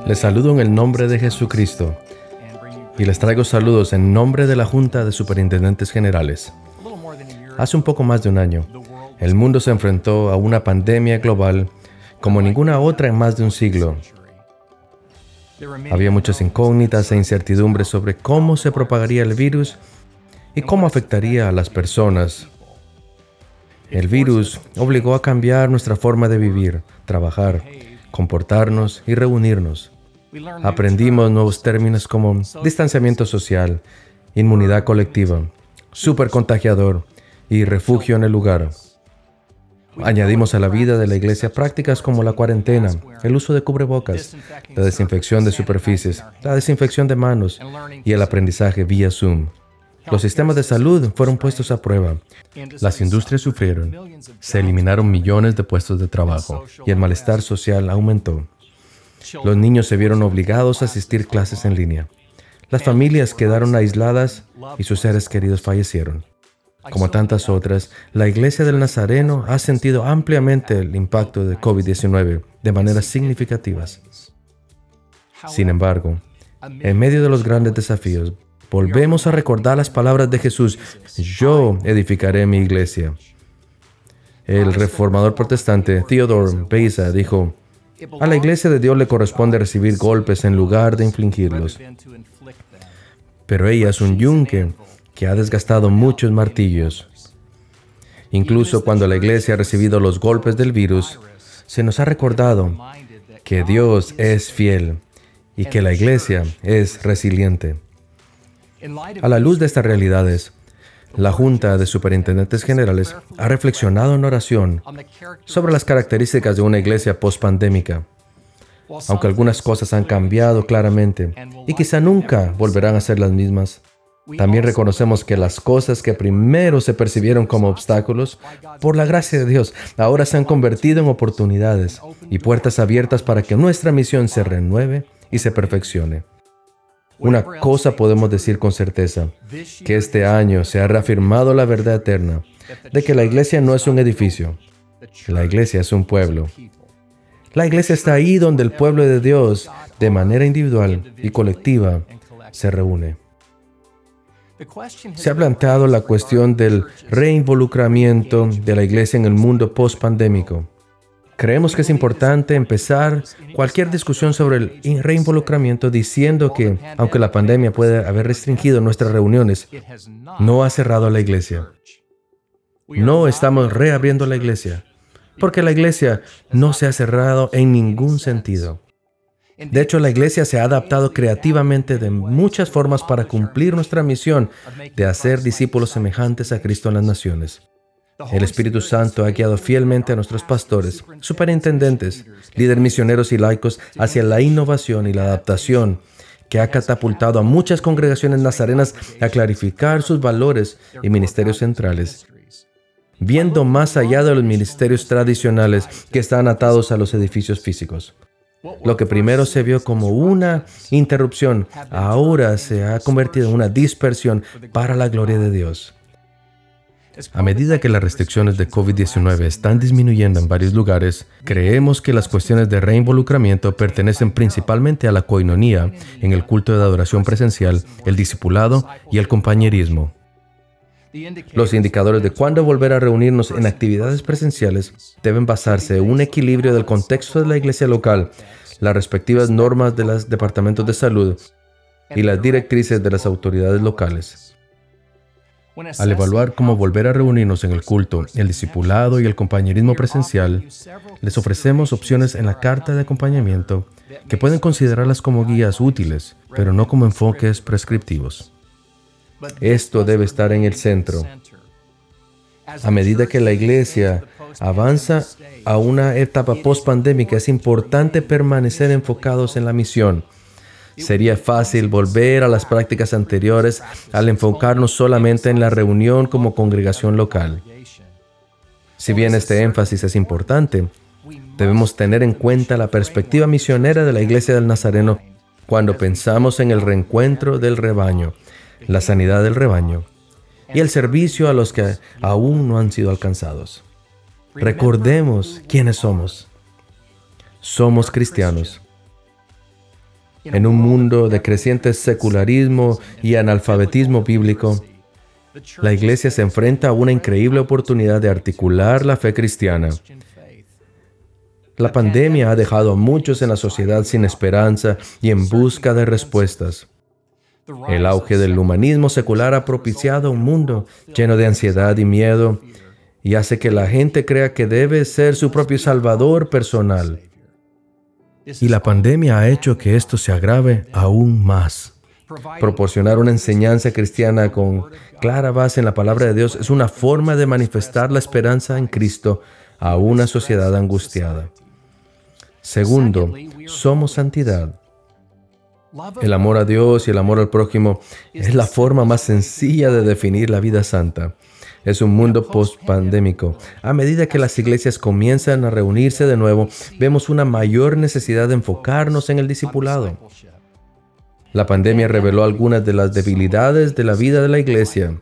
Les saludo en el nombre de Jesucristo y les traigo saludos en nombre de la Junta de Superintendentes Generales. Hace un poco más de un año, el mundo se enfrentó a una pandemia global como ninguna otra en más de un siglo. Había muchas incógnitas e incertidumbres sobre cómo se propagaría el virus y cómo afectaría a las personas. El virus obligó a cambiar nuestra forma de vivir, trabajar, comportarnos y reunirnos. Aprendimos nuevos términos como distanciamiento social, inmunidad colectiva, supercontagiador y refugio en el lugar. Añadimos a la vida de la iglesia prácticas como la cuarentena, el uso de cubrebocas, la desinfección de superficies, la desinfección de manos y el aprendizaje vía Zoom. Los sistemas de salud fueron puestos a prueba. Las industrias sufrieron. Se eliminaron millones de puestos de trabajo y el malestar social aumentó. Los niños se vieron obligados a asistir clases en línea. Las familias quedaron aisladas y sus seres queridos fallecieron. Como tantas otras, la Iglesia del Nazareno ha sentido ampliamente el impacto de COVID-19 de maneras significativas. Sin embargo, en medio de los grandes desafíos, volvemos a recordar las palabras de Jesús: yo edificaré mi iglesia. El reformador protestante Theodore Beza dijo: a la iglesia de Dios le corresponde recibir golpes en lugar de infligirlos. Pero ella es un yunque que ha desgastado muchos martillos. Incluso cuando la iglesia ha recibido los golpes del virus, se nos ha recordado que Dios es fiel y que la iglesia es resiliente. A la luz de estas realidades, la Junta de Superintendentes Generales ha reflexionado en oración sobre las características de una iglesia post-pandémica. Aunque algunas cosas han cambiado claramente y quizá nunca volverán a ser las mismas, también reconocemos que las cosas que primero se percibieron como obstáculos, por la gracia de Dios, ahora se han convertido en oportunidades y puertas abiertas para que nuestra misión se renueve y se perfeccione. Una cosa podemos decir con certeza, que este año se ha reafirmado la verdad eterna de que la iglesia no es un edificio, la iglesia es un pueblo. La iglesia está ahí donde el pueblo de Dios, de manera individual y colectiva, se reúne. Se ha planteado la cuestión del reinvolucramiento de la iglesia en el mundo post-pandémico. Creemos que es importante empezar cualquier discusión sobre el reinvolucramiento diciendo que, aunque la pandemia puede haber restringido nuestras reuniones, no ha cerrado la iglesia. No estamos reabriendo la iglesia, porque la iglesia no se ha cerrado en ningún sentido. De hecho, la iglesia se ha adaptado creativamente de muchas formas para cumplir nuestra misión de hacer discípulos semejantes a Cristo en las naciones. El Espíritu Santo ha guiado fielmente a nuestros pastores, superintendentes, líderes misioneros y laicos hacia la innovación y la adaptación que ha catapultado a muchas congregaciones nazarenas a clarificar sus valores y ministerios centrales, viendo más allá de los ministerios tradicionales que están atados a los edificios físicos. Lo que primero se vio como una interrupción, ahora se ha convertido en una dispersión para la gloria de Dios. A medida que las restricciones de COVID-19 están disminuyendo en varios lugares, creemos que las cuestiones de reinvolucramiento pertenecen principalmente a la coinonía en el culto de adoración presencial, el discipulado y el compañerismo. Los indicadores de cuándo volver a reunirnos en actividades presenciales deben basarse en un equilibrio del contexto de la iglesia local, las respectivas normas de los departamentos de salud y las directrices de las autoridades locales. Al evaluar cómo volver a reunirnos en el culto, el discipulado y el compañerismo presencial, les ofrecemos opciones en la carta de acompañamiento que pueden considerarlas como guías útiles, pero no como enfoques prescriptivos. Esto debe estar en el centro. A medida que la iglesia avanza a una etapa post-pandémica, es importante permanecer enfocados en la misión. Sería fácil volver a las prácticas anteriores al enfocarnos solamente en la reunión como congregación local. Si bien este énfasis es importante, debemos tener en cuenta la perspectiva misionera de la Iglesia del Nazareno cuando pensamos en el reencuentro del rebaño, la sanidad del rebaño y el servicio a los que aún no han sido alcanzados. Recordemos quiénes somos. Somos cristianos. En un mundo de creciente secularismo y analfabetismo bíblico, la Iglesia se enfrenta a una increíble oportunidad de articular la fe cristiana. La pandemia ha dejado a muchos en la sociedad sin esperanza y en busca de respuestas. El auge del humanismo secular ha propiciado un mundo lleno de ansiedad y miedo y hace que la gente crea que debe ser su propio salvador personal. Y la pandemia ha hecho que esto se agrave aún más. Proporcionar una enseñanza cristiana con clara base en la palabra de Dios es una forma de manifestar la esperanza en Cristo a una sociedad angustiada. Segundo, somos santidad. El amor a Dios y el amor al prójimo es la forma más sencilla de definir la vida santa. Es un mundo post-pandémico. A medida que las iglesias comienzan a reunirse de nuevo, vemos una mayor necesidad de enfocarnos en el discipulado. La pandemia reveló algunas de las debilidades de la vida de la iglesia,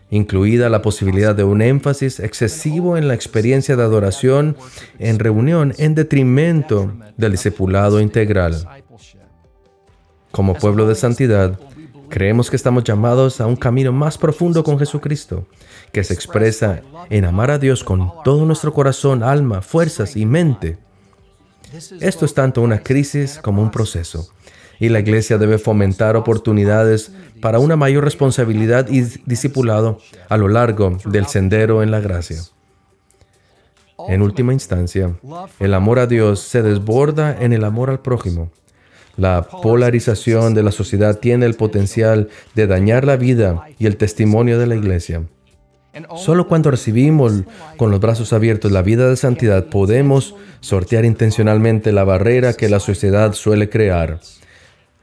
incluida la posibilidad de un énfasis excesivo en la experiencia de adoración en reunión en detrimento del discipulado integral. Como pueblo de santidad, creemos que estamos llamados a un camino más profundo con Jesucristo, que se expresa en amar a Dios con todo nuestro corazón, alma, fuerzas y mente. Esto es tanto una crisis como un proceso, y la iglesia debe fomentar oportunidades para una mayor responsabilidad y discipulado a lo largo del sendero en la gracia. En última instancia, el amor a Dios se desborda en el amor al prójimo. La polarización de la sociedad tiene el potencial de dañar la vida y el testimonio de la iglesia. Solo cuando recibimos con los brazos abiertos la vida de santidad podemos sortear intencionalmente la barrera que la sociedad suele crear.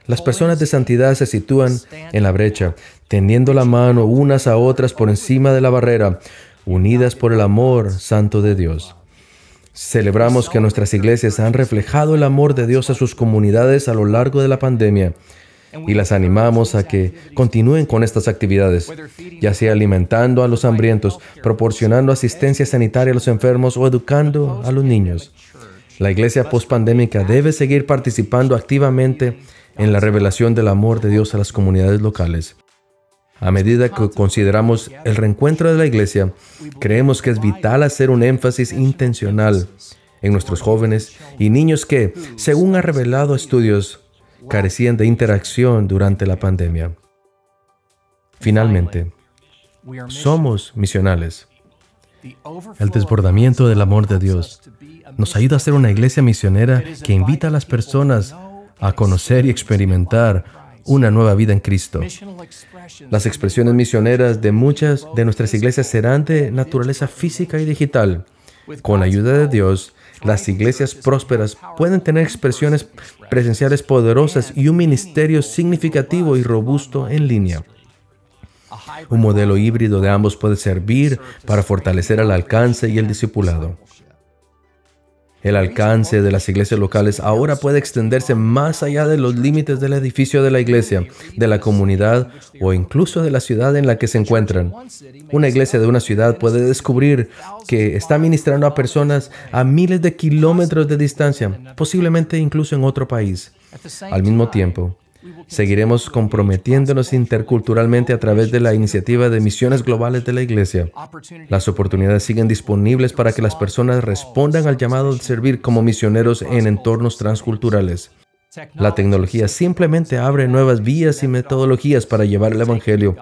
Las personas de santidad se sitúan en la brecha, tendiendo la mano unas a otras por encima de la barrera, unidas por el amor santo de Dios. Celebramos que nuestras iglesias han reflejado el amor de Dios a sus comunidades a lo largo de la pandemia y las animamos a que continúen con estas actividades, ya sea alimentando a los hambrientos, proporcionando asistencia sanitaria a los enfermos o educando a los niños. La iglesia pospandémica debe seguir participando activamente en la revelación del amor de Dios a las comunidades locales. A medida que consideramos el reencuentro de la iglesia, creemos que es vital hacer un énfasis intencional en nuestros jóvenes y niños que, según ha revelado estudios, carecían de interacción durante la pandemia. Finalmente, somos misionales. El desbordamiento del amor de Dios nos ayuda a ser una iglesia misionera que invita a las personas a conocer y experimentar una nueva vida en Cristo. Las expresiones misioneras de muchas de nuestras iglesias serán de naturaleza física y digital. Con la ayuda de Dios, las iglesias prósperas pueden tener expresiones presenciales poderosas y un ministerio significativo y robusto en línea. Un modelo híbrido de ambos puede servir para fortalecer el alcance y el discipulado. El alcance de las iglesias locales ahora puede extenderse más allá de los límites del edificio de la iglesia, de la comunidad o incluso de la ciudad en la que se encuentran. Una iglesia de una ciudad puede descubrir que está ministrando a personas a miles de kilómetros de distancia, posiblemente incluso en otro país. Al mismo tiempo, seguiremos comprometiéndonos interculturalmente a través de la iniciativa de misiones globales de la iglesia. Las oportunidades siguen disponibles para que las personas respondan al llamado de servir como misioneros en entornos transculturales. La tecnología simplemente abre nuevas vías y metodologías para llevar el evangelio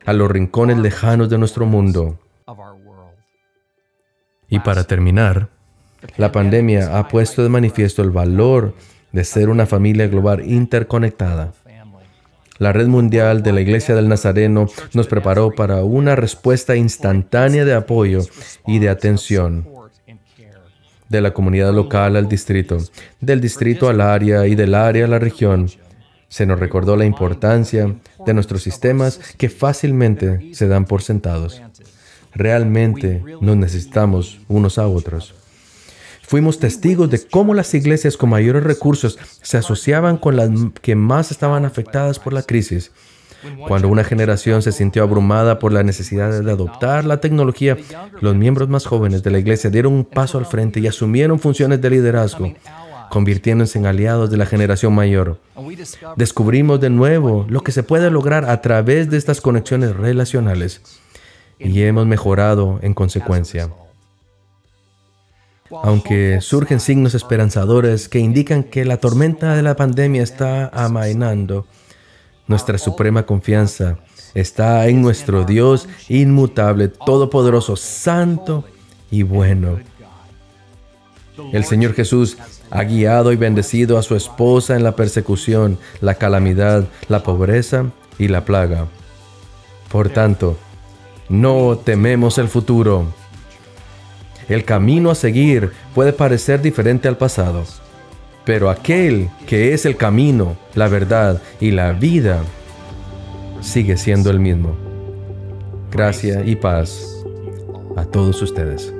a los rincones lejanos de nuestro mundo. Y para terminar, la pandemia ha puesto de manifiesto el valor de ser una familia global interconectada. La red mundial de la Iglesia del Nazareno nos preparó para una respuesta instantánea de apoyo y de atención. De la comunidad local al distrito, del distrito al área y del área a la región, se nos recordó la importancia de nuestros sistemas que fácilmente se dan por sentados. Realmente nos necesitamos unos a otros. Fuimos testigos de cómo las iglesias con mayores recursos se asociaban con las que más estaban afectadas por la crisis. Cuando una generación se sintió abrumada por la necesidad de adoptar la tecnología, los miembros más jóvenes de la iglesia dieron un paso al frente y asumieron funciones de liderazgo. convirtiéndose en aliados de la generación mayor. Descubrimos de nuevo lo que se puede lograr a través de estas conexiones relacionales y hemos mejorado en consecuencia. Aunque surgen signos esperanzadores que indican que la tormenta de la pandemia está amainando, nuestra suprema confianza está en nuestro Dios inmutable, todopoderoso, santo y bueno. El Señor Jesús ha guiado y bendecido a su esposa en la persecución, la calamidad, la pobreza y la plaga. Por tanto, no tememos el futuro. El camino a seguir puede parecer diferente al pasado, pero aquel que es el camino, la verdad y la vida sigue siendo el mismo. Gracia y paz a todos ustedes.